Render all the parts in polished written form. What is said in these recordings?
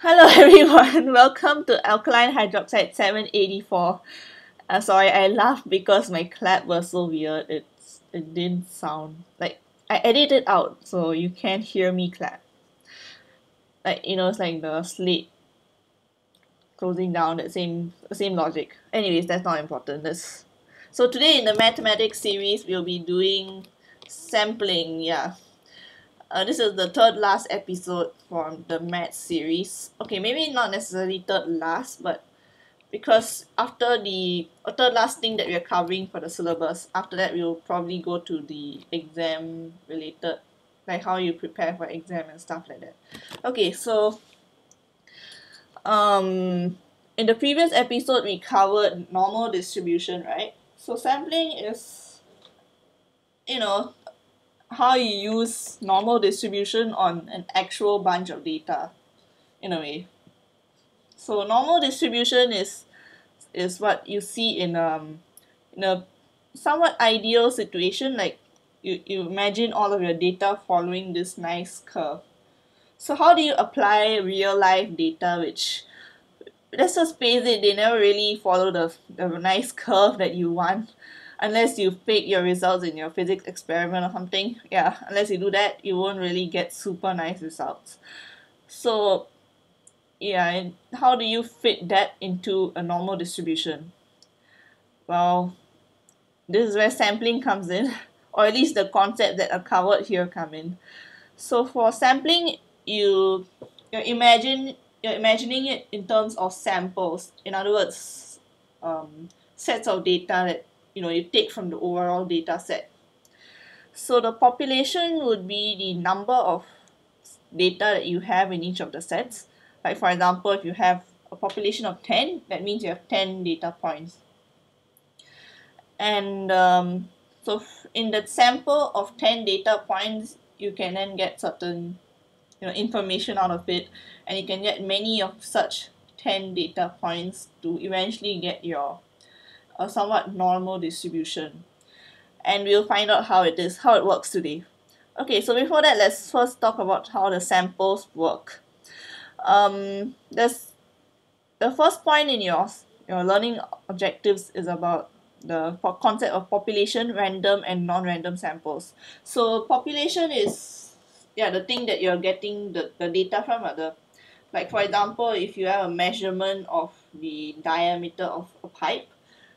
Hello everyone, welcome to alkaline hydroxide 784. Sorry, I laughed because my clap was so weird. It didn't sound like I edited out, so you can't hear me clap. It's like the slate closing down. That same logic. Anyways, that's not important. So today in the mathematics series, we'll be doing sampling. Yeah. This is the third last episode from the math series. Okay, maybe not necessarily third last, but because after the third last thing that we're covering for the syllabus, after that we'll probably go to the exam related, like how you prepare for exam and stuff like that. Okay, so in the previous episode we covered normal distribution, right? So sampling is, how you use normal distribution on an actual bunch of data, in a way. So normal distribution is what you see in a somewhat ideal situation, like you imagine all of your data following this nice curve. So how do you apply real life data, which, let's just face it, they never really follow the nice curve that you want, unless you fake your results in your physics experiment or something. Yeah, unless you do that, you won't really get super nice results. So yeah, and how do you fit that into a normal distribution? Well, this is where sampling comes in, or at least the concepts that are covered here come in. So for sampling, you're imagining it in terms of samples. In other words, sets of data that you take from the overall data set. So the population would be the number of data that you have in each of the sets. Like for example, if you have a population of 10, that means you have 10 data points. And so in that sample of 10 data points, you can then get certain information out of it, and you can get many of such 10 data points to eventually get your somewhat normal distribution. And we'll find out how it works today. Okay, so before that, let's first talk about how the samples work. There's the first point in your learning objectives is about the concept of population, random, and non-random samples. So population is the thing that you're getting the data from. Like for example, if you have a measurement of the diameter of a pipe,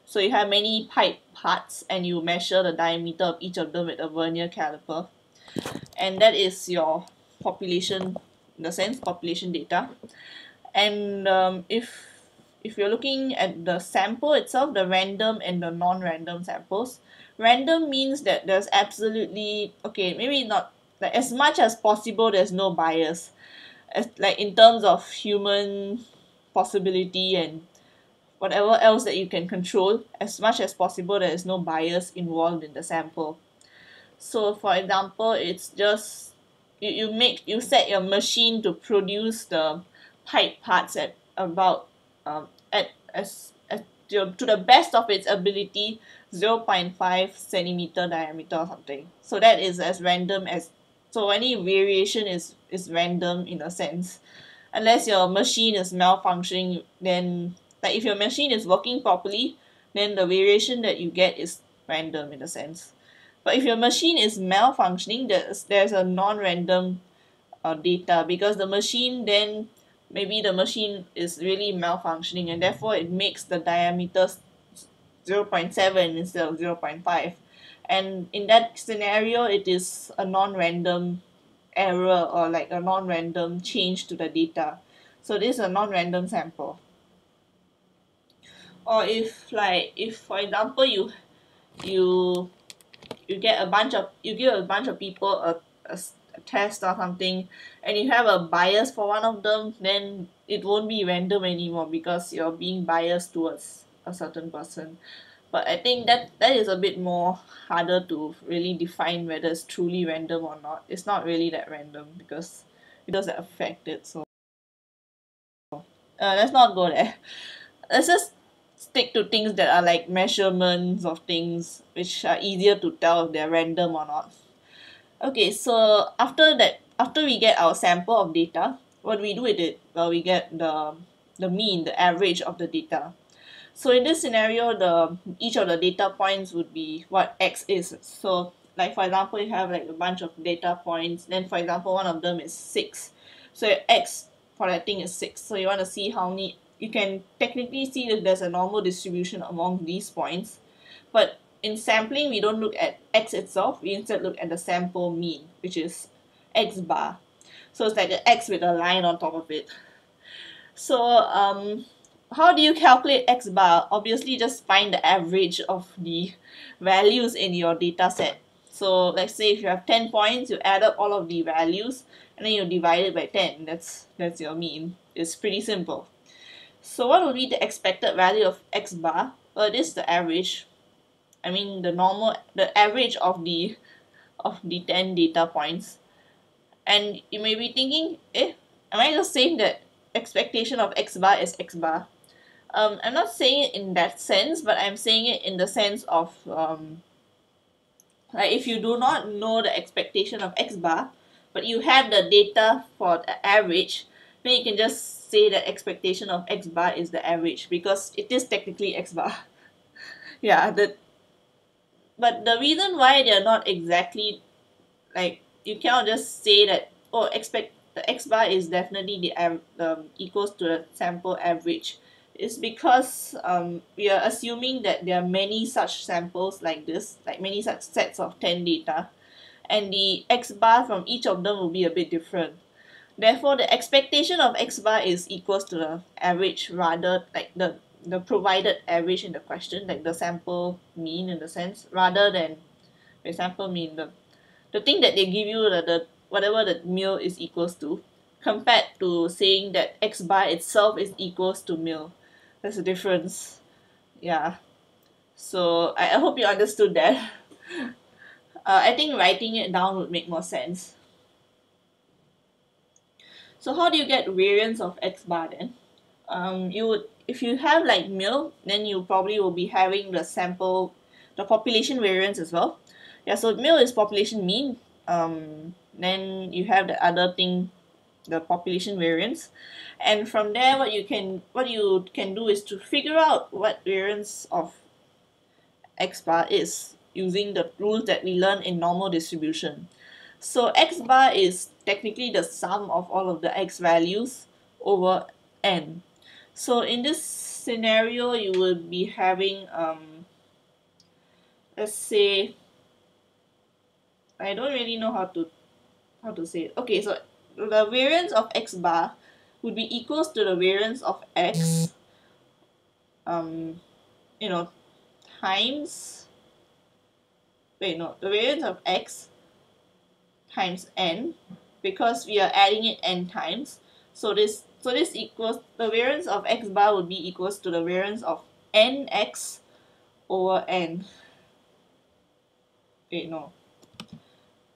so you have many pipe parts and you measure the diameter of each of them with a vernier caliper, and that is your population, in the sense, population data. And if you're looking at the sample itself, the random and the non-random samples, random means that there's absolutely, okay, maybe not, like as much as possible there's no bias, as like in terms of human possibility and whatever else that you can control, as much as possible there is no bias involved in the sample. So for example, it's just you set your machine to produce the pipe parts at about to the best of its ability 0.5 centimeter diameter or something. So that is as random as, so any variation is random in a sense, unless your machine is malfunctioning. Then, like if your machine is working properly, then the variation that you get is random in a sense. But if your machine is malfunctioning, there's a non-random data, because the machine then, maybe the machine is really malfunctioning and therefore it makes the diameter 0.7 instead of 0.5, and in that scenario it is a non-random error, or like a non-random change to the data. So this is a non-random sample. Or if for example you get a bunch of, you give a bunch of people a test or something, and you have a bias for one of them, then it won't be random anymore because you're being biased towards a certain person. But I think that is a bit more harder to really define whether it's truly random or not. It's not really that random because it doesn't affect it. So let's not go there. Let's just stick to things that are like measurements of things, which are easier to tell if they're random or not. Okay, so after we get our sample of data, what we do with it? Well, we get the mean, the average of the data. So in this scenario, each of the data points would be what x is. So like for example, you have like a bunch of data points, then for example one of them is 6. So x for that thing is 6. So you want to see how many, you can technically see if there's a normal distribution among these points. But in sampling, we don't look at x itself, we instead look at the sample mean, which is x bar. So it's like an x with a line on top of it. So how do you calculate x bar? Obviously, just find the average of the values in your data set. So let's say if you have 10 points, you add up all of the values and then you divide it by 10. That's your mean. It's pretty simple. So what would be the expected value of x bar? Well, it is the average. I mean the average of the 10 data points. And you may be thinking, am I just saying that expectation of x bar is x bar? I'm not saying it in that sense, but I'm saying it in the sense of like if you do not know the expectation of x bar, but you have the data for the average, then you can just say that expectation of x bar is the average because it is technically x bar. Yeah, but the reason why they're not exactly, like, you cannot just say that, oh, expect the x bar is definitely the equals to the sample average, is because we are assuming that there are many such samples like this, like many such sets of 10 data, and the x bar from each of them will be a bit different. Therefore, the expectation of x bar is equals to the average, rather like the provided average in the question, like the sample mean in the sense, rather than the sample mean, the thing that they give you, the whatever the mil is equals to, compared to saying that x bar itself is equals to mil. There's a difference. Yeah. So I hope you understood that. I think writing it down would make more sense. So how do you get variance of x bar then? You would, if you have like mil, then you probably will be having the population variance as well. Yeah, so mil is population mean. Then you have the other thing, the population variance, and from there what you can do is to figure out what variance of x bar is using the rules that we learn in normal distribution. So x bar is technically the sum of all of the x values over n. So in this scenario, you will be having let's say, I don't really know how to say it. Okay, so the variance of x bar would be equals to the variance of x you know, times, wait, no, the variance of x times n, because we are adding it n times. So this equals, the variance of x bar would be equals to the variance of nx over n. Wait, no,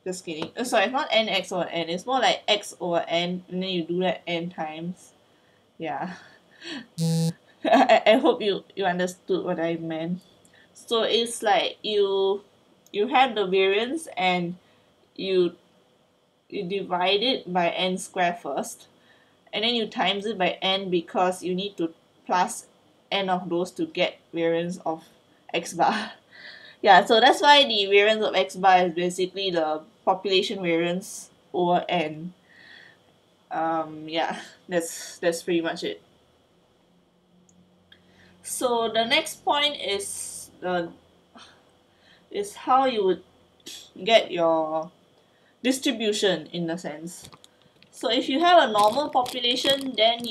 just kidding. Sorry, it's not nx over n, it's more like x over n, and then you do that n times. Yeah. I hope you understood what I meant. So it's like you have the variance and you divide it by n square first, and then you times it by n because you need to plus n of those to get variance of x bar. Yeah, so that's why the variance of x bar is basically the population variance over n. Yeah, that's pretty much it. So the next point is how you would get your distribution in a sense. So if you have a normal population, then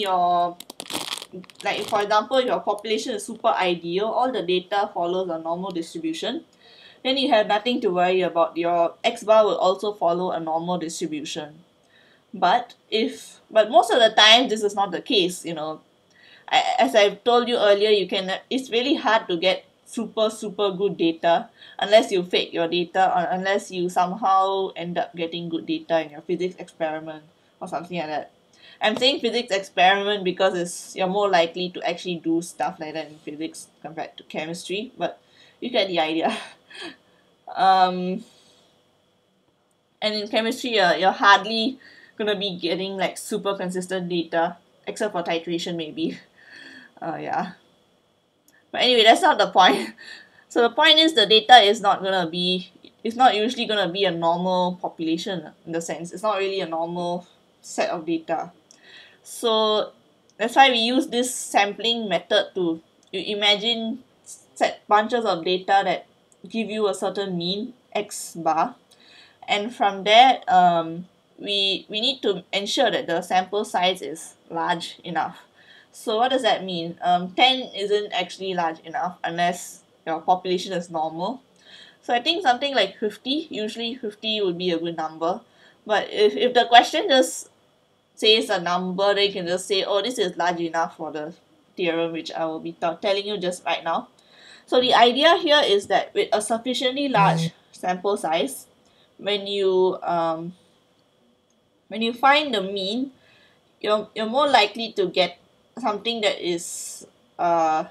like for example, your population is super ideal, all the data follows a normal distribution, then you have nothing to worry about. Your x bar will also follow a normal distribution. But most of the time this is not the case, you know. As I've told you earlier, it's really hard to get super good data unless you fake your data, or unless you somehow end up getting good data in your physics experiment or something like that. I'm saying physics experiment because you're more likely to actually do stuff like that in physics compared to chemistry, but you get the idea. And in chemistry, you're hardly gonna be getting like super consistent data, except for titration maybe. Yeah. But anyway, that's not the point. So the point is the data is not gonna be, it's not usually gonna be a normal population in the sense. It's not really a normal set of data. So that's why we use this sampling method to, you imagine set bunches of data that give you a certain mean x bar, and from there we need to ensure that the sample size is large enough. So what does that mean? 10 isn't actually large enough unless your population is normal. So I think something like 50, usually 50 would be a good number. But if the question just says a number, then you can just say, oh, this is large enough for the theorem, which I will be telling you just right now. So the idea here is that with a sufficiently large sample size, when you find the mean, you're more likely to get something that is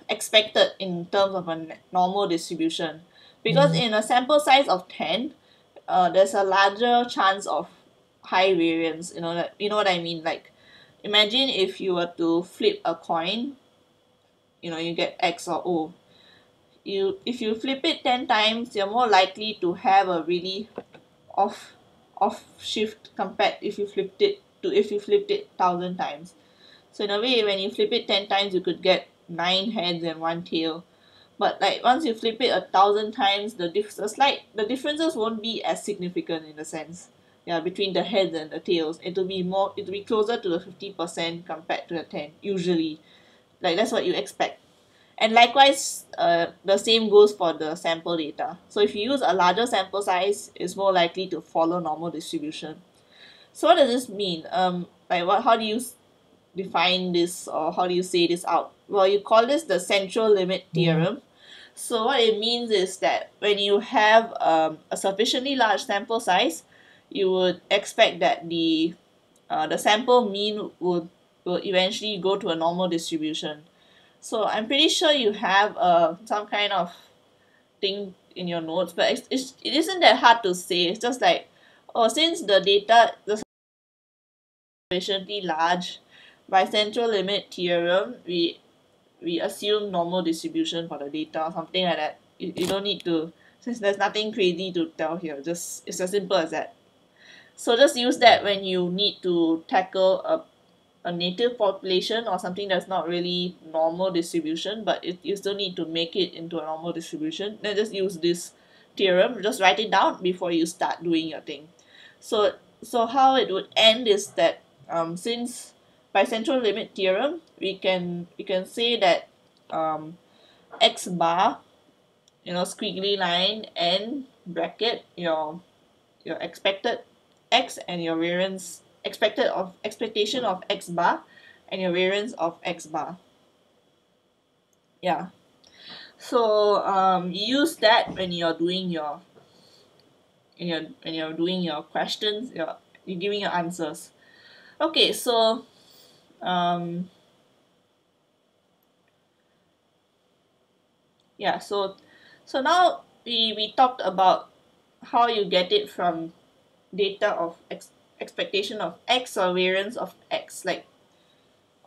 expected in terms of a normal distribution, because in a sample size of 10, there's a larger chance of high variance. You know what I mean? Like, imagine if you were to flip a coin, you get X or O. If you flip it 10 times, you're more likely to have a really off shift compared if you flipped it 1,000 times. So in a way, when you flip it 10 times, you could get 9 heads and 1 tail. But like once you flip it 1,000 times, the differences won't be as significant in a sense. Yeah, between the heads and the tails, it'll be closer to the 50% compared to the 10 usually. Like that's what you expect. And likewise, the same goes for the sample data. So if you use a larger sample size, it's more likely to follow normal distribution. So what does this mean? How do you define this, or how do you say this out? Well, you call this the central limit theorem. So what it means is that when you have a sufficiently large sample size, you would expect that the sample mean will eventually go to a normal distribution. So I'm pretty sure you have some kind of thing in your notes, but it isn't that hard to say. It's just like, oh, since the data is sufficiently large, by central limit theorem, we assume normal distribution for the data or something like that. You don't need to, since there's nothing crazy to tell here, just it's as simple as that. So just use that when you need to tackle a native population or something that's not really normal distribution, but you still need to make it into a normal distribution. Then just use this theorem, just write it down before you start doing your thing. So how it would end is that since by central limit theorem, we can say that x bar, squiggly line, and bracket your expected x and your variance expectation of x bar and your variance of x bar. Yeah. So you use that when you're doing your questions, you're giving your answers. Okay, so yeah, so now we talked about how you get it from data of expectation of x or variance of x. Like,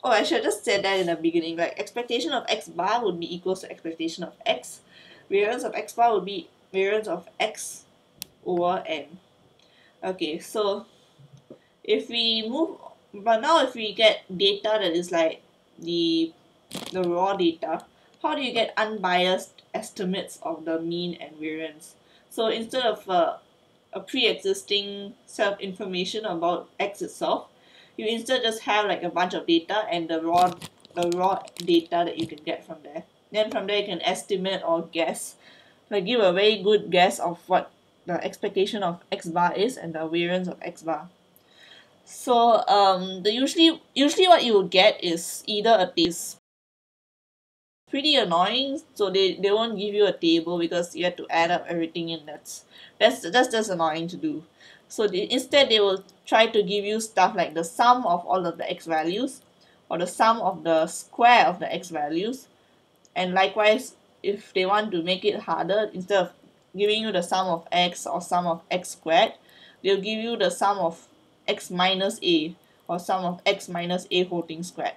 oh, I should have just said that in the beginning. Like, expectation of x bar would be equals to expectation of x. Variance of x bar would be variance of x over n. Okay, so if we move, but now if we get data that is like the raw data, how do you get unbiased estimates of the mean and variance? So instead of a pre-existing self-information about x itself, you instead just have like a bunch of data and the raw data that you can get from there. Then from there you can estimate or guess, like give a very good guess of what the expectation of x bar is and the variance of x bar. So the usually what you will get is either a table. Pretty annoying, so they won't give you a table because you have to add up everything in. That's just annoying to do. So instead they will try to give you stuff like the sum of all of the x values, or the sum of the square of the x values. And likewise, if they want to make it harder, instead of giving you the sum of x or sum of x squared, they'll give you the sum of x minus a, or sum of x minus a whole thing squared.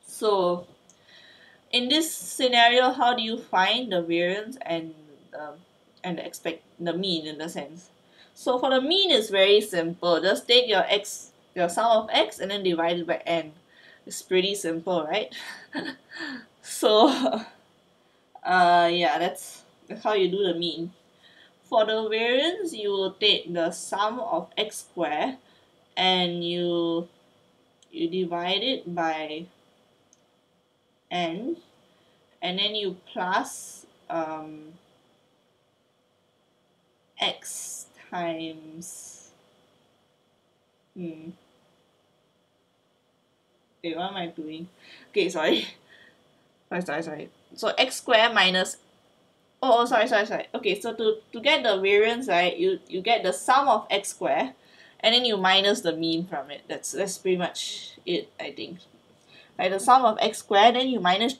So in this scenario, how do you find the variance and the mean in the sense? So for the mean, it's very simple. Just take your sum of x and then divide it by n. It's pretty simple, right? So yeah, that's how you do the mean. For the variance, you will take the sum of x squared and you divide it by n, and then you plus x times wait, what am I doing? Okay, sorry. sorry. So x squared minus sorry. Okay, so to get the variance, right, you get the sum of x squared and then you minus the mean from it. That's pretty much it, I think. Right, the sum of x squared, then you minus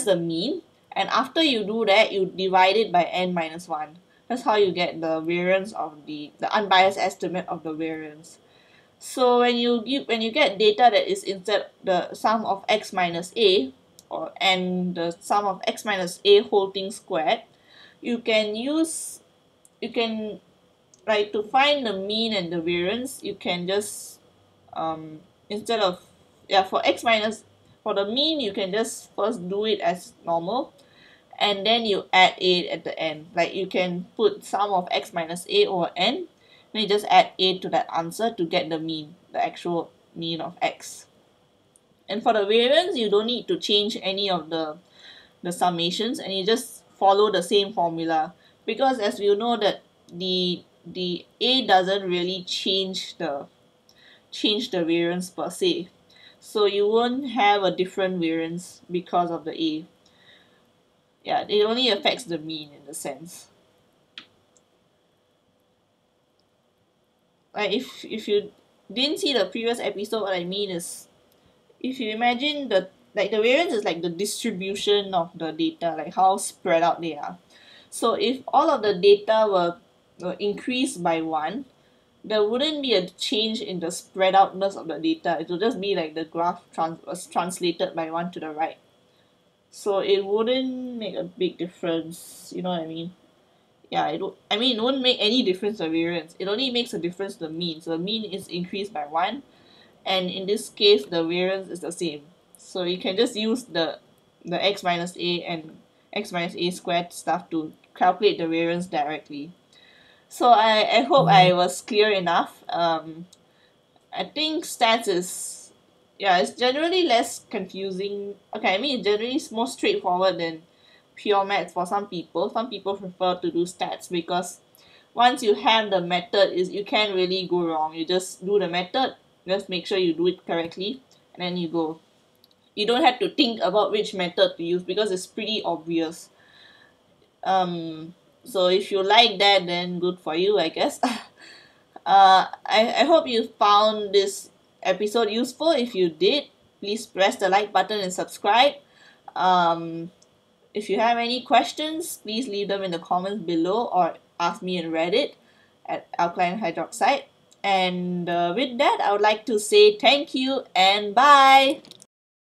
the mean, and after you do that, you divide it by n minus 1. That's how you get the variance of the unbiased estimate of the variance. So when you get data that is instead the sum of x minus a and the sum of x minus a whole thing squared, you can like to find the mean and the variance, you can just instead of for the mean, you can just first do it as normal and then you add a at the end. Like you can put sum of x minus a over n, then you just add a to that answer to get the mean, the actual mean of x. And for the variance, you don't need to change any of the summations, and you just follow the same formula, because as we know that the a doesn't really change the variance per se, so you won't have a different variance because of the a. Yeah, it only affects the mean in the sense. Like if you didn't see the previous episode, what I mean is, if you imagine the variance is like the distribution of the data, like how spread out they are. So if all of the data were increased by 1, there wouldn't be a change in the spread outness of the data. It will just be like the graph was translated by 1 to the right. So it wouldn't make a big difference, you know what I mean? Yeah, it won't make any difference to variance. It only makes a difference to the mean. So the mean is increased by 1, and in this case the variance is the same. So you can just use the x minus a and x minus a squared stuff to calculate the variance directly. So I hope I was clear enough. I think stats is, it's generally less confusing. Okay, I mean, it's generally more straightforward than pure maths for some people. Some people prefer to do stats because once you have the method, you can't really go wrong. You just do the method, just make sure you do it correctly, and then you go. You don't have to think about which method to use because it's pretty obvious. So if you like that, then good for you, I guess. I hope you found this episode useful. If you did, please press the like button and subscribe. If you have any questions, please leave them in the comments below or ask me in Reddit at alkaline hydroxide. And with that, I would like to say thank you and bye.